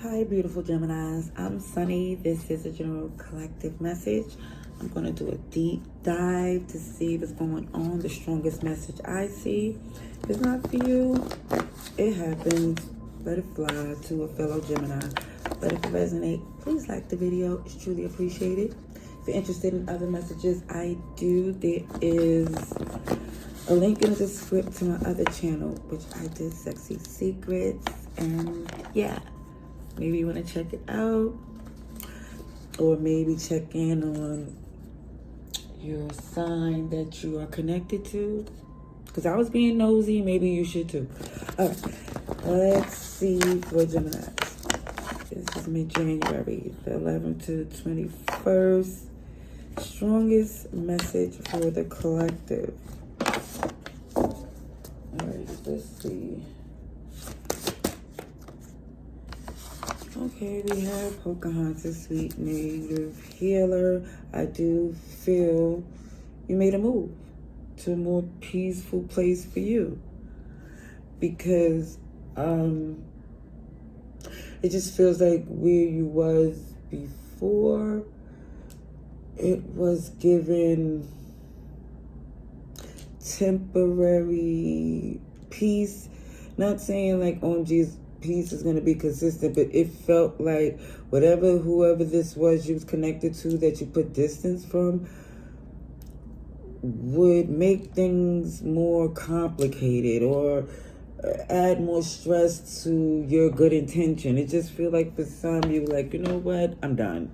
Hi, beautiful Geminis. I'm Sunny. This is a general collective message. I'm going to do a deep dive to see what's going on. The strongest message I see is not for you. It happens. Let it fly to a fellow Gemini. But if it resonates, please like the video. It's truly appreciated. If you're interested in other messages, I do. There is a link in the description to my other channel, which I did Sexy Secrets. And yeah. Maybe you want to check it out, or maybe check in on your sign that you are connected to. Because I was being nosy, maybe you should too. All right, let's see for Gemini. This is mid-January, the 11th to the 21st. Strongest message for the collective. All right, let's see. Okay, we have Pocahontas, sweet native healer. I do feel you made a move to a more peaceful place for you, because it just feels like where you was before, it was given temporary peace. Not saying like OMG's peace is going to be consistent, but it felt like whoever this was you was connected to that you put distance from would make things more complicated or add more stress to your good intention. It just feel like for some you were like, you know what, I'm done.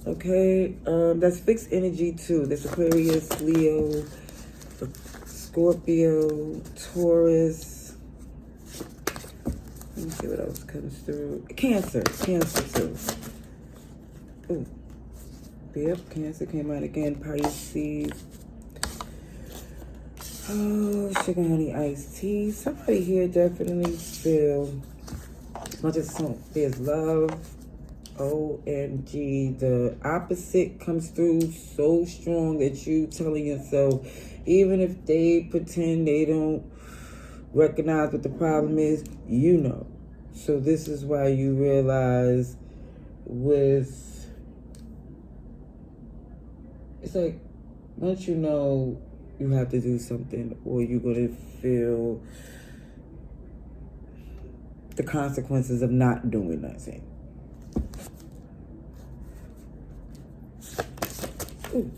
Okay, that's fixed energy too. That's Aquarius, Leo, Scorpio, Taurus. Let me see what else comes through. Cancer too. Ooh. Yep, Cancer came out again. Pisces. Oh, sugar, honey, iced tea. Somebody here definitely feel, as much as there's love, OMG, the opposite comes through so strong that you telling yourself, even if they pretend they don't recognize what the problem is, you know. So this is why you realize it's like once you know you have to do something, or you're going to feel the consequences of not doing nothing. Ooh.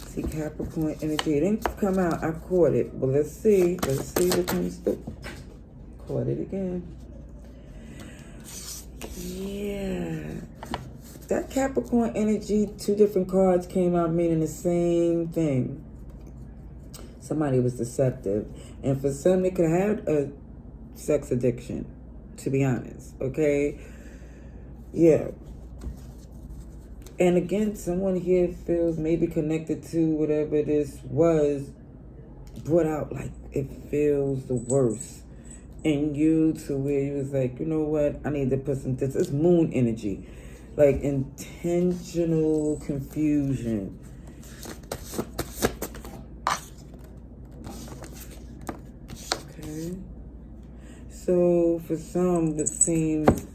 See, Capricorn energy. It didn't come out. I caught it. But let's see. Let's see what comes through. Caught it again. Yeah. That Capricorn energy, two different cards came out meaning the same thing. Somebody was deceptive. And for some, they could have had a sex addiction, to be honest. Okay? Yeah. And again, someone here feels maybe connected to whatever this was, brought out like it feels the worst in you, to where you was like, you know what, I need to put some, this is moon energy, like intentional confusion. Okay. So for some, it seems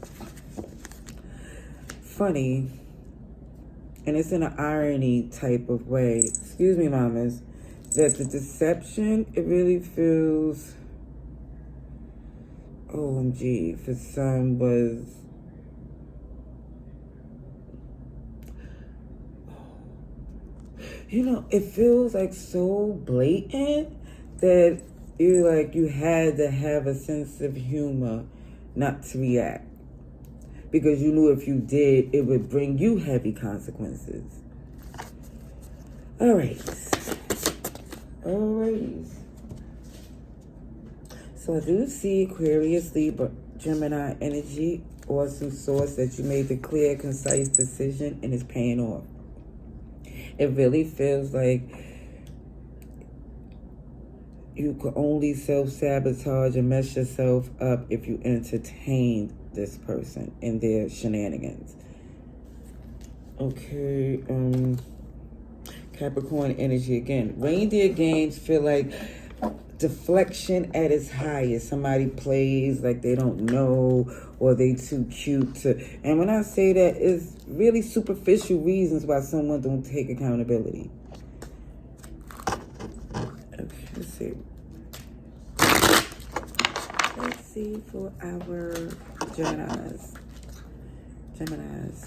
funny, and it's in an irony type of way, excuse me, mamas, that the deception, it really feels, OMG, for some was, you know, it feels like so blatant that you had to have a sense of humor not to react. Because you knew if you did, it would bring you heavy consequences. All right. So I do see Aquarius, Libra, Gemini energy, or some source that you made the clear, concise decision and it's paying off. It really feels like you could only self-sabotage and mess yourself up if you entertain this person and their shenanigans. Okay, Capricorn energy again. Reindeer games feel like deflection at its highest. Somebody plays like they don't know, or they too cute to. And when I say that, it's really superficial reasons why someone don't take accountability. Okay, let's see. Let's see for our Geminis. Let's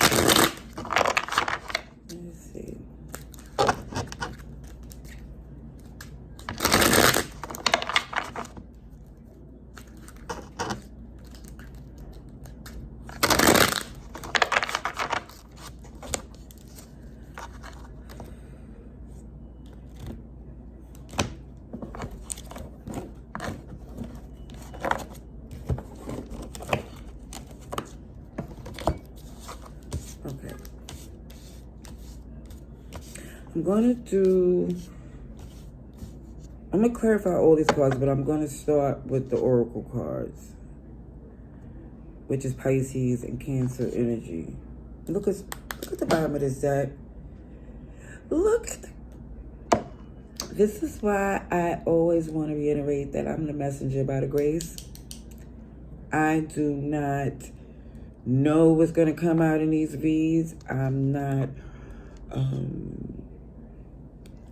see. Okay. I'm going to clarify all these cards, but I'm going to start with the Oracle cards, which is Pisces and Cancer energy. Look at the bottom of this deck. Look at this is why I always want to reiterate that I'm the messenger by the grace. I do not know what's going to come out in these reads. I'm not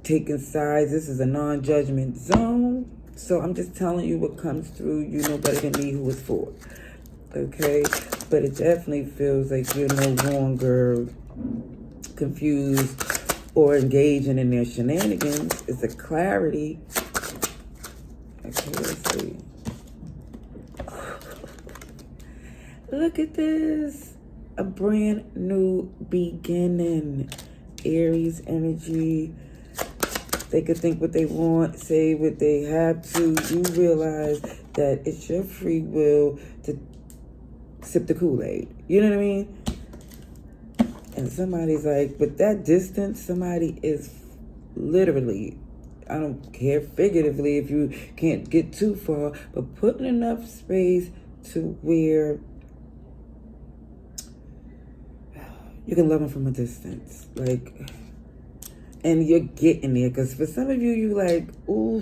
taking sides. This is a non-judgment zone. So I'm just telling you what comes through. You know better than me who it's for. Okay? But it definitely feels like you're no longer confused or engaging in their shenanigans. It's a clarity. Okay, let's see. Look at this. A brand new beginning. Aries energy. They could think what they want, say what they have to. You realize that it's your free will to sip the Kool-Aid. You know what I mean? And somebody's like, but that distance, somebody is literally, I don't care figuratively if you can't get too far, but putting enough space to where you can love them from a distance. Like, and you're getting there. Because for some of you, you like, ooh,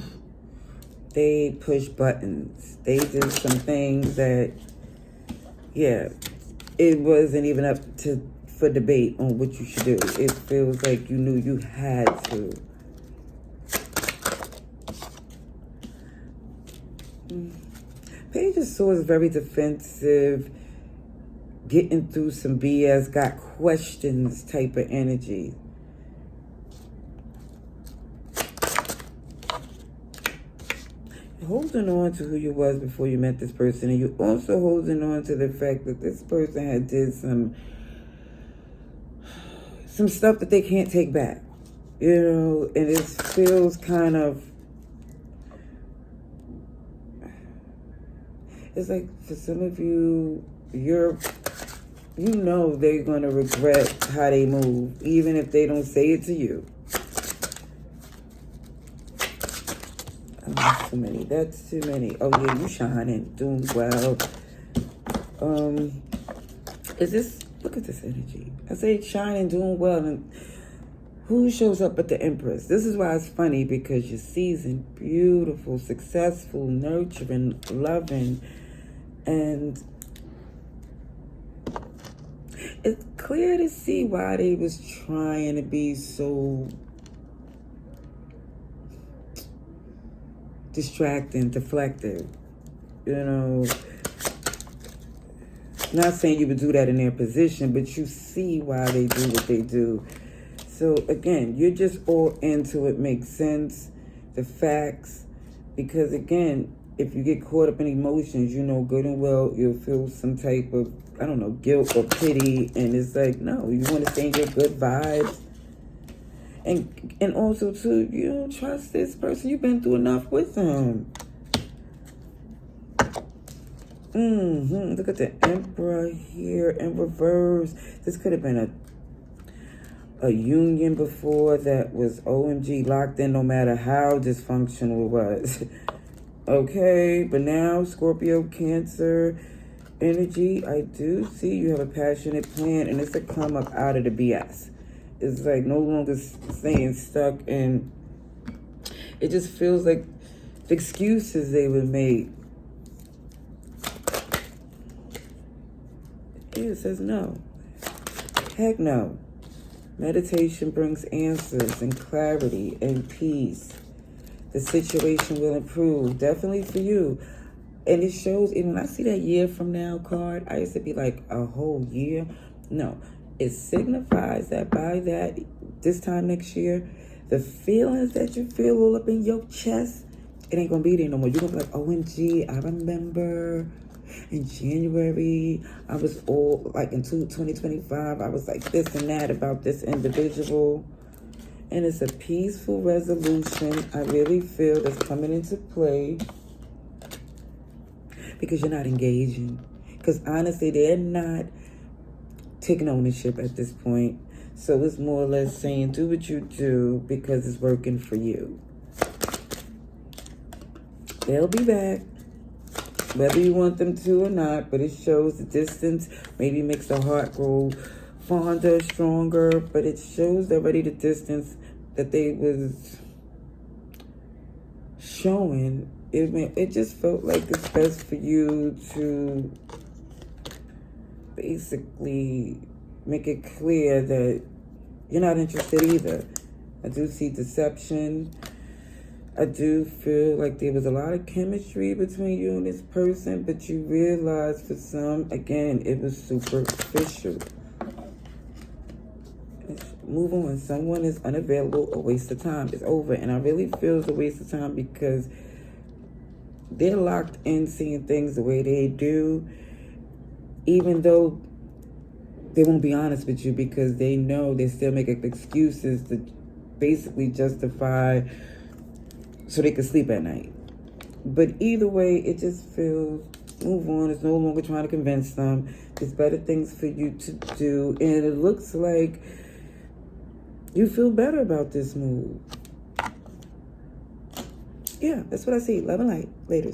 they push buttons. They did some things that, yeah, it wasn't even up for debate on what you should do. It feels like you knew you had to. Page of Swords is very defensive, getting through some BS, got questions type of energy. Holding on to who you was before you met this person, and you're also holding on to the fact that this person had did some stuff that they can't take back, you know, and it feels kind of, it's like for some of you, you know they're going to regret how they move, even if they don't say it to you. Oh, too many. That's too many. Oh yeah, you shining, doing well. Is this? Look at this energy. I say shining, doing well, and who shows up at the Empress? This is why it's funny, because you're seasoned, beautiful, successful, nurturing, loving, and it's clear to see why they was trying to be so distracting, deflective. You know, not saying you would do that in their position, but you see why they do what they do. So again, you're just all into it, makes sense, the facts, because again, if you get caught up in emotions, you know good and well you'll feel some type of, I don't know, guilt or pity, and it's like, no, you want to stay in your good vibes. And also too, you don't trust this person. You've been through enough with them. Look at the Emperor here in reverse. This could have been a union before that was OMG locked in, no matter how dysfunctional it was. Okay, but now Scorpio, Cancer energy, I do see you have a passionate plan, and it's a come up out of the BS. It's like no longer staying stuck, and it just feels like excuses they would make. It says no. Heck no. Meditation brings answers and clarity and peace. The situation will improve, definitely for you. And it shows, even when I see that year from now card, I used to be like, a whole year? No. It signifies that by this time next year, the feelings that you feel all up in your chest, it ain't gonna be there no more. You're gonna be like, OMG, I remember in January, I was all like in 2025, I was like this and that about this individual. And it's a peaceful resolution. I really feel that's coming into play because you're not engaging. Because honestly, they're not taking ownership at this point. So it's more or less saying, do what you do because it's working for you. They'll be back, whether you want them to or not, but it shows the distance maybe makes the heart grow fonder, stronger, but it shows already the distance that they was showing. It just felt like it's best for you to basically make it clear that you're not interested either. I do see deception. I do feel like there was a lot of chemistry between you and this person, but you realize for some, again, it was superficial. Move on. Someone is unavailable, a waste of time. It's over. And I really feel it's a waste of time because they're locked in seeing things the way they do, even though they won't be honest with you because they know they're still making excuses to basically justify so they can sleep at night. But either way, it just feels, move on. It's no longer trying to convince them. There's better things for you to do. And it looks like you feel better about this move. Yeah, that's what I see. Love and light. Later.